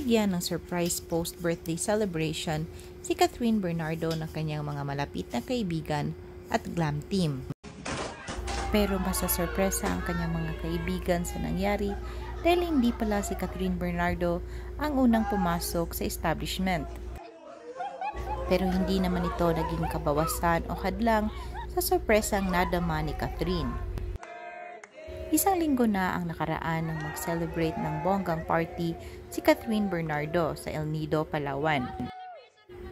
binigyan ng surprise post-birthday celebration si Catherine Bernardo ng kanyang mga malapit na kaibigan at glam team. Pero mas sorpresa ang kanyang mga kaibigan sa nangyari dahil hindi pala si Catherine Bernardo ang unang pumasok sa establishment. Pero hindi naman ito naging kabawasan o hadlang sa sorpresang nadama ni Catherine. Isang linggo na ang nakaraan nang mag-celebrate ng bonggang party si Catherine Bernardo sa El Nido, Palawan.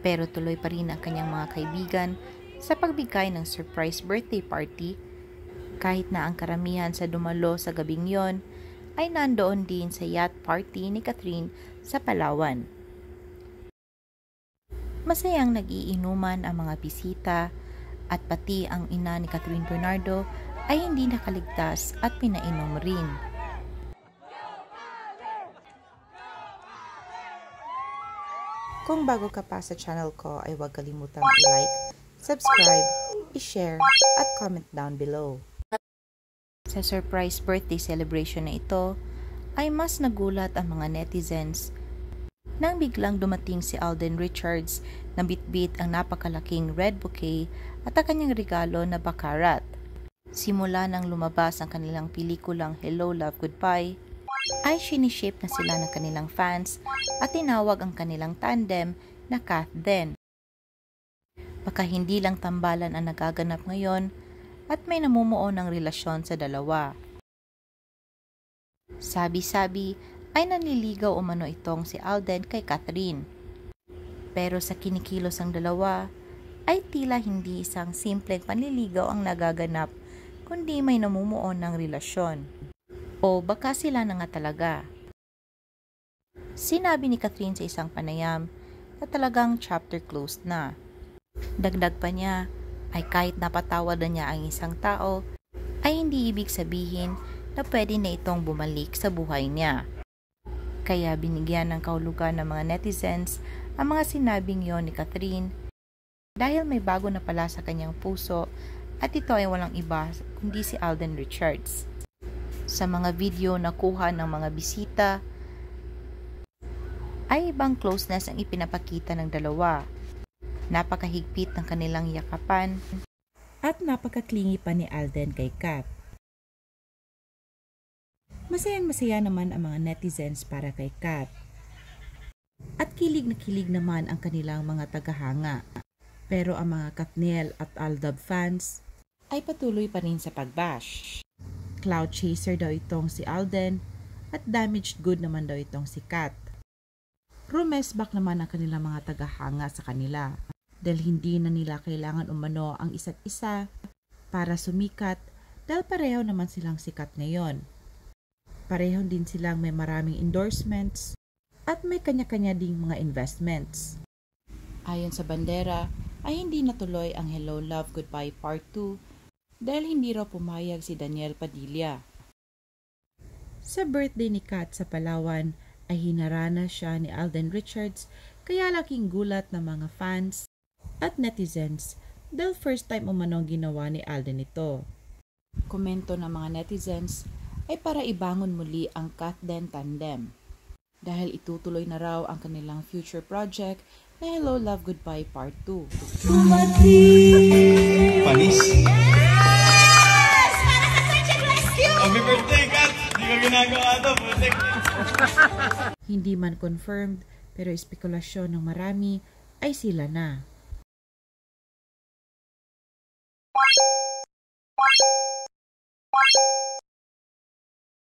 Pero tuloy pa rin ang kanyang mga kaibigan sa pagbigay ng surprise birthday party kahit na ang karamihan sa dumalo sa gabing yon ay nandoon din sa yacht party ni Catherine sa Palawan. Masayang nag-iinuman ang mga bisita at pati ang ina ni Catherine Bernardo ay hindi nakaligtas at pinainom rin. Kung bago ka pa sa channel ko ay huwag kalimutang i-like, subscribe, i-share at comment down below. Sa surprise birthday celebration na ito ay mas nagulat ang mga netizens nang biglang dumating si Alden Richards na bitbit ang napakalaking red bouquet at ang kanyang regalo na baccarat. Simula nang lumabas ang kanilang pelikulang Hello, Love, Goodbye, ay sinishape na sila ng kanilang fans at tinawag ang kanilang tandem na Kath Den. Baka hindi lang tambalan ang nagaganap ngayon at may namumuo ng relasyon sa dalawa. Sabi-sabi ay nanliligaw umano itong si Alden kay Catherine. Pero sa kinikilos ang dalawa ay tila hindi isang simpleng panliligaw ang nagaganap kundi may namumuo ng relasyon. O baka sila na nga talaga. Sinabi ni Catherine sa isang panayam na talagang chapter closed na. Dagdag pa niya ay kahit napatawad na niya ang isang tao ay hindi ibig sabihin na pwede na itong bumalik sa buhay niya. Kaya binigyan ng kahulugan ng mga netizens ang mga sinabing yon ni Catherine dahil may bago na pala sa kanyang puso at ito ay walang iba kundi si Alden Richards. Sa mga video na kuha ng mga bisita ay ibang closeness ang ipinapakita ng dalawa. Napakahigpit ng kanilang yakapan at napakaklingi pa ni Alden kay Kath. Masayang-masaya naman ang mga netizens para kay Kath. At kilig na kilig naman ang kanilang mga tagahanga. Pero ang mga Kathniel at Aldab fans ay patuloy pa rin sa pagbash. Cloud chaser daw itong si Alden at damaged good naman daw itong si Kath. Rumesbak naman ang kanilang mga tagahanga sa kanila dahil hindi na nila kailangan umano ang isa't isa para sumikat dahil pareho naman silang sikat ngayon. Pareho din silang may maraming endorsements at may kanya-kanya ding mga investments. Ayon sa bandera ay hindi natuloy ang Hello, Love, Goodbye Part 2 dahil hindi raw pumayag si Daniel Padilla. Sa birthday ni Kath sa Palawan ay hinarana siya ni Alden Richards kaya laking gulat ng mga fans at netizens dahil first time umanong ginawa ni Alden ito. Komento ng mga netizens ay para ibangon muli ang Kath Den tandem dahil itutuloy na raw ang kanilang future project na Hello, Love, Goodbye Part 2. Panis? Yes! Para sa Search and Rescue! Happy birthday, Kat! Hindi ko ginagawa ito, putik! Hindi man confirmed, pero espekulasyon ng marami ay sila na.